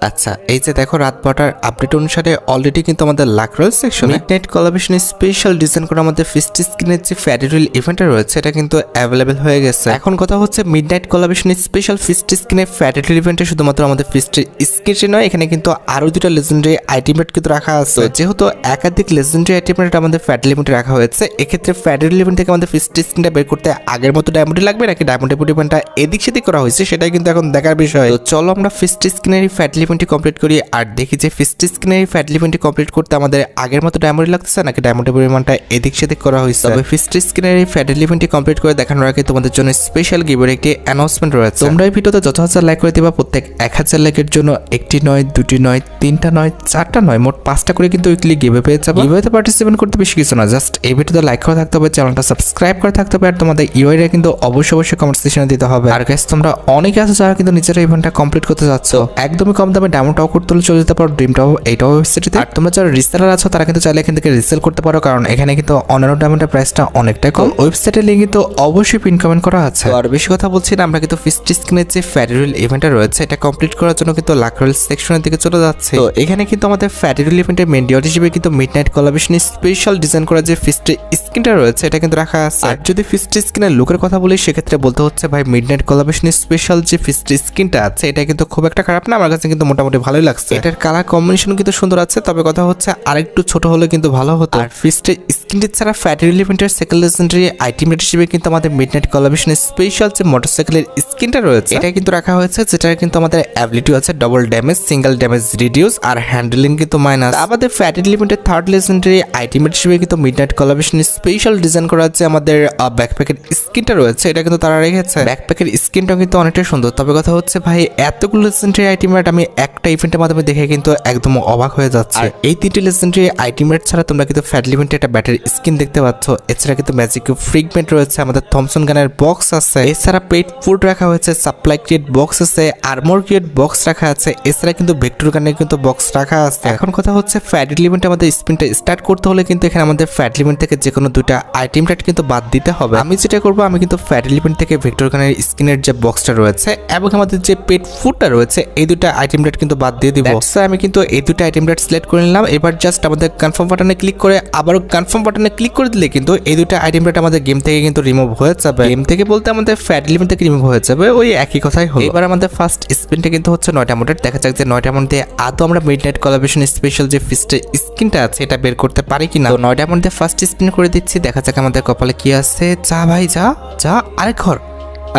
আচ্ছা এই যে দেখো রাত 12টার আপডেট অনুসারে অলরেডি কিন্তু আমাদের লাক রয়েল সেকশনে মিডনাইট কোলাবরেশন স্পেশাল ডিজাইন করা আমাদের ফিস্ট স্কিনের যে ফ্যাডারেল ইভেন্টটা রয়েছে এটা কিন্তু অ্যাভেলেবেল হয়ে গেছে। এখন কথা হচ্ছে মিডনাইট কোলাবরেশন স্পেশাল ফিস্ট স্কিনের ফ্যাডারেল ইভেন্টে শুধুমাত্র আমাদের ফিস্টের স্কিন নয়, এখানে কিন্তু আরো দুটো লেজেন্ডারি আইটেমেট কিন্তু রাখা আছে। যেহেতু একাধিক লেজেন্ডারি আইটেমেট আমাদের ফ্যাডারেল ইভেন্টে রাখা হয়েছে, এক্ষেত্রে ফ্যাডারেল ইভেন্ট থেকে আমাদের ফিস্ট স্কিনটা বের করতে আগের মতো ডায়মন্ড লাগবে নাকি ডায়মন্ড ইভেন্টটা এদিক সেদিক করা হয়েছে সেটাই কিন্তু এখন দেখার বিষয়। তো চলো আমরা ফিস্ট স্কিনের ফ্যাডারেল ইভেন্টটি কমপ্লিট করি আর দেখি যে ফিস্ট স্কিনের ফ্যাডারেল ইভেন্টটি কমপ্লিট করতে আমাদের আগের মতো ডায়মন্ড লাগতেছে নাকি ডায়মন্ডের পরিমাণটা এদিক সেদিক করা হয়েছে। তবে ফিস্ট স্কিনের ফ্যাডারেল ইভেন্টটি কমপ্লিট করে দেখানোর আগে তোমাদের জন্য স্পেশাল গিভের একটি অ্যানাউন্সমেন্ট রয়েছে। তোমরা এই ভিডিওতে যত হাজার লাইক করে দিবা প্রত্যেক 1000 লাইকের জন্য একটি নয়, দুটি নয়, তিনটা নয়, চারটা নয়, মোট 5টা করে কিন্তু উইকলি গিভে পেয়ে যাবে। গিভেতে পার্টিসিপেট করতে বেশি কিছু না, জাস্ট এই ভিডিওতে লাইক করা থাকতে হবে, চ্যানেলটা সাবস্ক্রাইব করা থাকতে হবে আর তোমাদের ইউআইডি কিন্তু অবশ্যই কমেন্ট সেকশনে দিতে হবে। আর গাইস তোমরা অনেকে আছো যারা কিন্তু নিজেরা ইভেন্টটা কমপ্লিট করতে যাচ্ছ, একদমই কম দামে ডায়মন্ড টপ করতে চলে যেতে পারো ড্রিম টপ এইটাও ওয়েবসাইটে। আর তোমরা যারা রিসেলার আছো তারা কিন্তু চাইলে এখান থেকে রিসেল করতে পারো, কারণ এখানে কিন্তু অন্যান্য ডায়মন্ডের প্রাইসটা অনেকটাই কম। ওয়েবসাইটের লিংক কিন্তু অবশ্যই পিন কমেন্ট করা আছে। আর বেশি কথা বলছি না, আমরা কিন্তু ফিস্ট স্কিনের যে ফ্যাডারেল ইভেন্টটা রয়েছে এটা কমপ্লিট করার জন্য কিন্তু লাক রয়েল সেকশনের দিকে চলে যাচ্ছে। তো এখানে কিন্তু আমাদের ফ্যাডারেল ইভেন্টের মেইন ডিওর হিসেবে কিন্তু মিডনাইট কোলাবরেশন স্পেশাল ডিজাইন করা যে ফিস্ট স্কিনটা রয়েছে এটা কিন্তু রাখা আছে। আর যদি ফিস্ট স্কিনের লুকের কথা বলি সেক্ষেত্রে বলতে হচ্ছে ভাই মিডনাইট কোলাবরেশন স্পেশাল যে ফিস্ট স্কিনটা আছে এটা কিন্তু খুব একটা খারাপ না, আমার কাছে কিন্তু মোটামুটি ভালোই লাগছে। এটার কালার কম্বিনেশন কিন্তু সুন্দর আছে, তবে কথা হচ্ছে আরেকটু ছোট হলে কিন্তু ভালো হতো। আর ফিস্টের স্কিনটি ছাড়া ফ্যাডারেল ইভেন্টের সেকেন্ড লেজেন্ডারি আইটেমেট হিসেবে কিন্তু আমাদের মিডনাইট কোলাবরেশন স্পেশাল যে মোটরসাইকেলের স্কিনটা রয়েছে এটা কিন্তু রাখা হয়েছে, যেটা কিন্তু আমাদের অ্যাবিলিটি আছে double damage, single damage reduce আর হ্যান্ডলিং কিন্তু মাইনাস। আমাদের ফ্যাডারেল ইভেন্টের থার্ড লেজেন্ডারি আইটেমেট হিসেবে কিন্তু মিডনাইট কোলাবরেশন স্পেশাল ডিজাইন করা যে আমাদের ব্যাকপ্যাকের স্কিনটা রয়েছে এটা কিন্তু তারা রেখেছে। ব্যাকপ্যাকের স্কিনটা কিন্তু অনেকটাই সুন্দর, তবে কথা হচ্ছে ভাই এতগুলো লেজেন্ডারি আইটেমেট আমি একটা ইভেন্টের মাধ্যমে দেখে কিন্তু একদম অবাক হয়ে যাচ্ছে। আর এই তিনটি লেজেন্ডারি আইটেমেট ছাড়া তোমরা কিন্তু ফ্যাডারেল ইভেন্টে একটা ব্যাটারি স্কিন দেখতে পাচ্ছ, এছাড়া কিন্তু ম্যাজিক ফ্রিগমেন্ট রয়েছে, আমাদের থমসন গানের বক্স আছে, এছাড়া পেট ফুড রাখা হয়েছে, সাপ্লাই ক্রিয়েট বক্স আছে, আর্মর ক্রিয়েট বক্স রাখা আছে, এছাড়া কিন্তু ভেক্টর গানের কিন্তু বক্স রাখা আছে। এখন কথা হচ্ছে ফ্যাডারেল ইভেন্টে আমাদের স্পিনটা স্টার্ট করতে হলে কিন্তু এখানে আমাদের ফ্যাডারেল ইভেন্ট থেকে যে কোনো দুইটা আইটেম রেট কিন্তু বাদ দিতে হবে। আমি যেটা করবো আমি কিন্তু ফ্যাডারেল ইভেন্ট থেকে ভেক্টর গানের স্কিনের যে বক্সটা রয়েছে এবং আমাদের যে পেট ফুডটা রয়েছে এই দুটো আইটেম রেট কিন্তু বাদ দিয়ে দিব। আমি কিন্তু এই দুটো আইটেম রেট সিলেক্ট করে নিলাম। এবার জাস্ট আমাদের কনফার্ম বাটনে ক্লিক করে আবারও কনফার্ম বাটনে ক্লিক করে দিলে কিন্তু এই দুটো আইটেম রেট আমাদের গেম থেকে কিন্তু রিমুভ হয়ে যাবে। গেম থেকে বলতে আমাদের ফ্যাডারেল ইভেন্ট থেকে রিমুভ হয়ে যাবে, ওই একই কথাই হলো। এবার আমাদের ফার্স্ট স্পিনটা কিন্তু হচ্ছে 9টা মোডের, দেখা যাক যে 9টা মধ্যে আদৌ আমরা মিডনাইট কোলাবরেশন স্পেশাল যে ফিস্টের স্কিনটা আছে এটা বের করতে পারি কিনা। তো 9টা মধ্যে ফার্স্ট স্পিন করে দিচ্ছি, দেখা যাক আমাদের কপালে কি আছে। যা ভাই যা যা, আরে ঘর,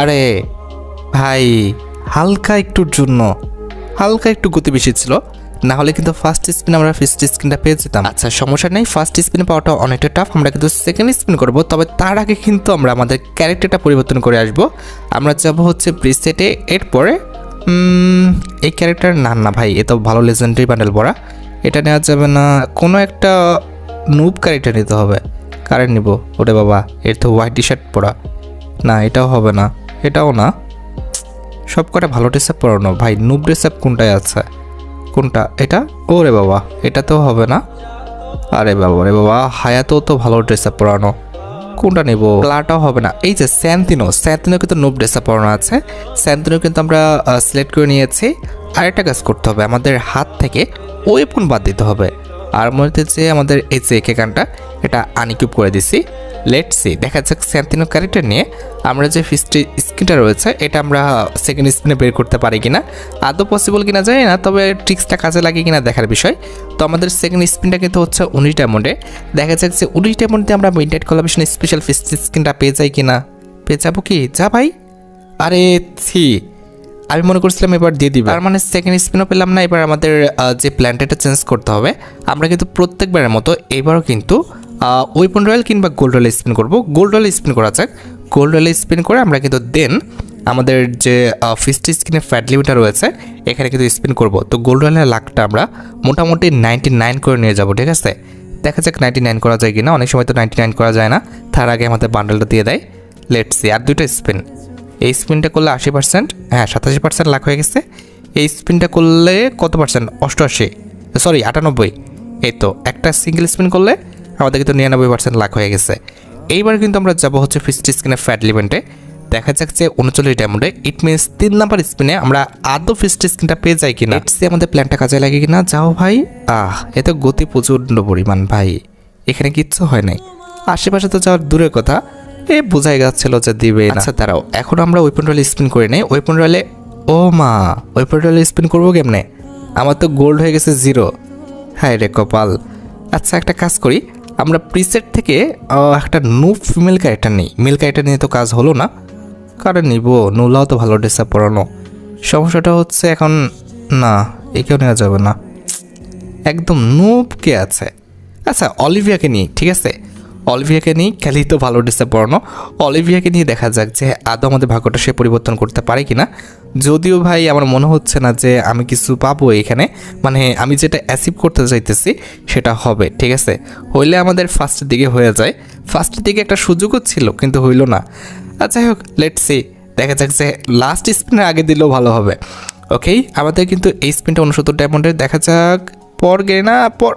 আরে ভাই হালকা একটুর জন্য হালকা একটু গতি বেশি ছিল, না হলে কিন্তু ফার্স্ট স্পিন আমরা ফিস্ট স্পিনটা পেয়ে যেতাম। আচ্ছা সমস্যা নেই, ফার্স্ট স্পিন পাওয়াটা অনেকটা টাফ, আমরা কিন্তু সেকেন্ড স্পিন করব, তবে তার আগে কিন্তু আমরা আমাদের ক্যারেক্টারটা পরিবর্তন করে আসব। আমরা যাব হচ্ছে প্রিসেটে, এরপরে এই ক্যারেক্টার না ভাই এ তো ভালো লেজেন্ডারি বান্ডেল পড়া, এটা নেওয়া যাবে না, কোনো একটা নুব ক্যারেক্টার নিতে হবে। কারেন্ট নিব ওরে বাবা, এর তো হোয়াইট টি শার্ট পরা, না এটাও হবে না, এটাও না, সব কটা ভালো ড্রেস আপ পরানো ভাই। নুব ড্রেস আপ কোনটায় আছে, কোনটা এটা, ওরে বাবা এটাতেও হবে না, আরে বাবা রে বাবা হায়াতেও তো ভালো ড্রেস আপ পরানো, কোনটা নেব, ক্লাটাও হবে না। এই যে স্যান্তিনো কিন্তু নুব ড্রেস আপ পরানো আছে, স্যান্তিনো কিন্তু আমরা সিলেক্ট করে নিয়েছি। আরেকটা কাজ করতে হবে, আমাদের হাত থেকে ওয়েপন বাদ দিতে হবে। আর মধ্যে যে আমাদের এই যে এখানটা এটা আনইকুইপ করে দিছি। লেটস সি, দেখা যাক স্যান্তিনো ক্যারেক্টার নিয়ে আমরা যে ফিস্টের স্কিনটা রয়েছে এটা আমরা সেকেন্ড স্পিনে বের করতে পারি কিনা, আদৌ পসিবল কিনা জানি না, তবে ট্রিক্সটা কাজে লাগে কিনা দেখার বিষয়। তো আমাদের সেকেন্ড স্পিনটা কিন্তু হচ্ছে 19 ডায়মন্ডে, দেখা যাক যে 19 ডায়মন্ডে আমরা মিডনাইট কোলাবরেশন স্পেশাল ফিস্ট স্কিনটা পেয়ে যাই কিনা। পেয়ে যাবো কি, যা ভাই, আরে ছি আমি মনে করছিলাম এবার দিয়ে দিবে, তার মানে সেকেন্ড স্পিনও পেলাম না। এবার আমাদের যে প্ল্যানটা চেঞ্জ করতে হবে, আমরা কিন্তু প্রত্যেকবারের মতো এবারও কিন্তু ওয়েপন রয়্যাল কিংবা গোল্ড রয়্যাল স্পিন করবো। গোল্ড রয়্যাল স্পিন করা যাক, গোল্ড রয়্যাল স্পিন করে আমরা কিন্তু দেন আমাদের যে ফিস্ট স্কিনের ফ্যাট লিমিটার রয়েছে এখানে কিন্তু স্পিন করব। তো গোল্ড রয়্যালের লাখটা আমরা মোটামুটি 99 করে নিয়ে যাব, ঠিক আছে। দেখা যাক 99 করা যায় কিনা, অনেক সময় তো 99 করা যায় না, তার আগে আমাদের বান্ডেলটা দিয়ে দেয়। লেটস সি, আর দুটো স্পিন, এই স্পিনটা করলে 80%, হ্যাঁ 87% লাখ হয়ে গেছে। এই স্পিনটা করলে কত পার্সেন্ট, 98, এই তো একটা সিঙ্গেল স্পিন করলে আমাদের কিন্তু 99% লাখ হয়ে গেছে। এইবার কিন্তু আমরা যাবো হচ্ছে ফিস্ট স্কিনের ফ্যাট লিমিটে, দেখা যাক যে 39 ডায়মন্ডে। ইট মিনস 3 নাম্বার স্পিনে আমরা আদৌ ফিস্ট স্কিনটা পেয়ে যাই কিনা, আমাদের প্ল্যানটা কাজে লাগে কিনা। যাও ভাই, এত গতি প্রচন্ড পরিমাণ ভাই, এখানে কিচ্ছু হয় নাই। আশেপাশে তো যাওয়ার দূরের কথা, বোঝাই যাচ্ছিল যে দিবে না। আচ্ছা দাঁড়াও, এখন আমরা ওয়েপন রয়েল স্পিন করে নেই। ওয়েপন রয়েলে ও মা, ওয়েপন রয়েল স্পিন করবো কেমনে? আমার তো গোল্ড হয়ে গেছে 0। হায় রে কপাল। আচ্ছা একটা কাজ করি, আমরা প্রিসেট থেকে একটা নুব ফিমেল ক্যারেক্টার নিই। মেল ক্যারেক্টার নিয়ে তো কাজ হলো না, কারণ নিব নুলাও তো ভালো ড্রেস আপ পরানো। সমস্যাটা হচ্ছে এখন না, একেও নেওয়া যাবে না, একদম নুব কে আছে। আচ্ছা অলিভিয়াকে নিই, ঠিক আছে অলিভিয়াকে নিই, খেলেই তো ভালো ড্রেস আপ পরানো। অলিভিয়াকে নিয়ে দেখা যাক যে আদৌ আমাদের ভাগ্যটা সে পরিবর্তন করতে পারে কিনা। যদিও ভাই আমার মনে হচ্ছে না যে আমি কিছু পাবো এখানে, মানে আমি যেটা অ্যাচিভ করতে চাইতেছি সেটা হবে, ঠিক আছে। হইলে আমাদের ফার্স্টের দিকে হয়ে যায়, ফার্স্টের দিকে একটা সুযোগও ছিল কিন্তু হইল না। আচ্ছা হোক, লেটস সি, দেখা যাক যে লাস্ট স্পিনের আগে দিলেও ভালো হবে। ওকে, আমাদের কিন্তু এই স্পিনটা 69 ডায়মন্ডের। দেখা যাক পর গে না পর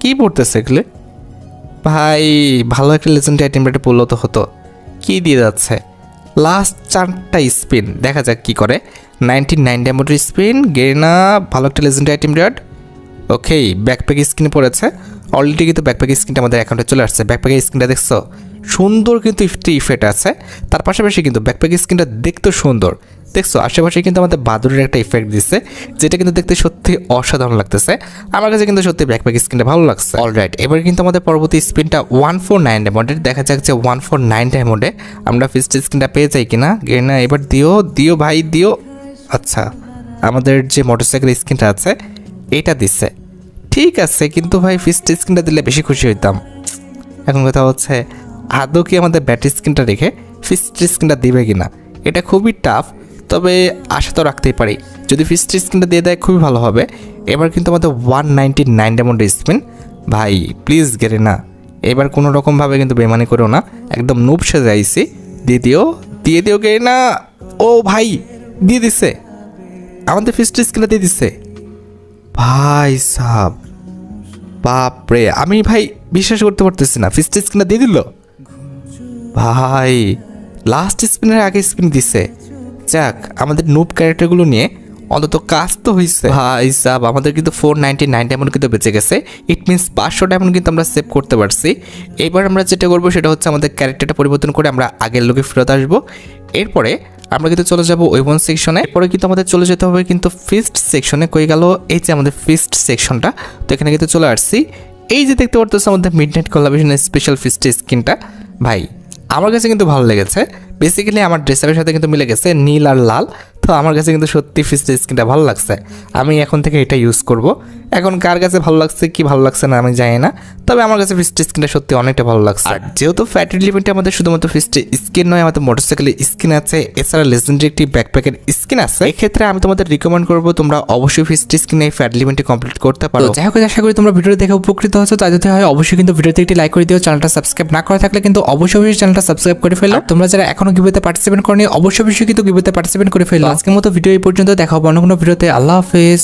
কী পড়তেছে এগুলো ভাই, ভালো একটা লেজেন্ডারি আইটেম রেটে পড়লো তো হতো। কী দিয়ে যাচ্ছে লাস্ট 4টা স্পিন, দেখা যাক কি করে। 99 ডায়মন্ডের স্পিন, গেনা ভালো একটা লেজেন্ডারি আইটেম রেট। ওকে, ব্যাকপ্যাক স্ক্রিনে পড়েছে অলরেডি, কিন্তু ব্যাকপ্যাক স্ক্রিনটা আমাদের অ্যাকাউন্টে চলে আসছে। ব্যাকপ্যাকের স্ক্রিনটা দেখছো, সুন্দর কিন্তু ইফেক্ট আছে। তার পাশাপাশি কিন্তু ব্যাকপ্যাক স্ক্রিনটা দেখতেও সুন্দর, দেখছো আশেপাশে কিন্তু আমাদের বাদুরের একটা ইফেক্ট দিচ্ছে, যেটা কিন্তু দেখতে সত্যি অসাধারণ লাগতেছে। আমার কাছে কিন্তু সত্যি ব্যাকপ্যাক স্ক্রিনটা ভালো লাগছে। অলরাইট, এবার কিন্তু আমাদের পরবর্তী স্পিনটা 149 ডায়মন্ডের। দেখা যাক যে 149 ডায়মন্ডে আমরা ফিস্ট স্ক্রিনটা পেয়ে যাই কিনা। গেনা এবার দিও ভাই দিও। আচ্ছা, আমাদের যে মোটরসাইকেল স্ক্রিনটা আছে এটা দিচ্ছে, ঠিক আছে, কিন্তু ভাই ফিস্ট স্ক্রিনটা দিলে বেশি খুশি হইতাম। এখন কথা হচ্ছে আদৌ কি আমাদের ব্যাটারি স্ক্রিনটা রেখে ফিস্ট স্ক্রিনটা দিবে কিনা, এটা খুবই টাফ, তবে আশা তো রাখতেই পারি। যদি ফিস্ট স্ক্রিনটা দিয়ে দেয় খুবই ভালো হবে। এবার কিন্তু আমাদের 199 ডায়মন্ডের স্পিন। ভাই প্লিজ গেরে না, এবার কোনো রকমভাবে কিন্তু বেমানি করো না, একদম নুব সেজে আইসি। দিয়ে দিও গেরে না। ও ভাই দিয়ে দিচ্ছে, আমাদের ফিস্ট স্ক্রিনটা দিয়ে দিচ্ছে ভাই সাব, বাপরে আমি ভাই বিশ্বাস করতে পারতেছি না, ফিস্ট স্পিনটা দিয়ে দিল ভাই, লাস্ট স্পিনের আগে স্পিন দিছে। যাক, আমাদের নুব ক্যারেক্টারগুলো নিয়ে অন্তত কাজ তো হয়েছে ভাই সাব। আমাদের কিন্তু 499 ডায়মন্ড কিন্তু বেঁচে গেছে। ইট মিনস 500 ডায়মন্ড কিন্তু আমরা সেভ করতে পারছি। এবার আমরা যেটা করবো সেটা হচ্ছে আমাদের ক্যারেক্টারটা পরিবর্তন করে আমরা আগের লোকে ফেরত আসবো। এরপরে আমরা কিন্তু চলে যাবো ওয়েপন সেকশনে। এরপরে কিন্তু আমাদের চলে যেতে হবে কিন্তু ফিস্ট সেকশনে। কই গেল এই যে আমাদের ফিস্ট সেকশনটা, তো এখানে কিন্তু চলে আসছি। এই যে দেখতে পারতেছে আমাদের মিডনাইট কোলাবরেশনের স্পেশাল ফিস্ট স্কিনটা, ভাই আমার কাছে কিন্তু ভালো লেগেছে। বেসিক্যালি আমার ড্রেসারের সাথে কিন্তু মিলে গেছে নীল আর লাল, তো আমার কাছে কিন্তু সত্যি ফিস্ট স্কিনটা ভালো লাগছে। আমি এখন থেকে এটা ইউজ করব। এখন কার কাছে ভালো লাগছে কি ভালো লাগছে না আমি জানি না, তবে আমার কাছে ফিস্ট স্কিনটা সত্যি অনেকটা ভালো লাগছে। আর যেহেতু ফ্যাটি লিমিটে আমাদের শুধুমাত্র ফিস্ট স্কিন নয়, আমাদের মোটরসাইকেলের স্কিন আছে, এছাড়া লেজেন্ডারি একটি ব্যাকপ্যাকের স্কিন আছে। এক্ষেত্রে আমি তোমাদের রিকমেন্ড করবো তোমরা অবশ্যই ফিস্ট স্কিন এই ফ্যাট লিমিটে কমপ্লিট করতে পারো। যাই হোক, আশা করি তোমরা ভিডিওটি দেখে উপকৃত হয়েছো। তাই যদি হয় অবশ্যই কিন্তু ভিডিওতে একটি লাইক করে দিও। চ্যানেলটা সাবস্ক্রাইব না করা থাকলে কিন্তু অবশ্যই চ্যানেলটা সাবস্ক্রাইব করে ফেলো। তোমরা যারা এখনো গিভওয়েতে পার্টিসিপেট করনি অবশ্যই কিন্তু গিভওয়েতে পার্টিসিপেট করে ফেলো। আজকের মতো ভিডিও এই পর্যন্ত, দেখা হবে অন্য কোনো ভিডিওতে। আল্লাহ হাফেজ।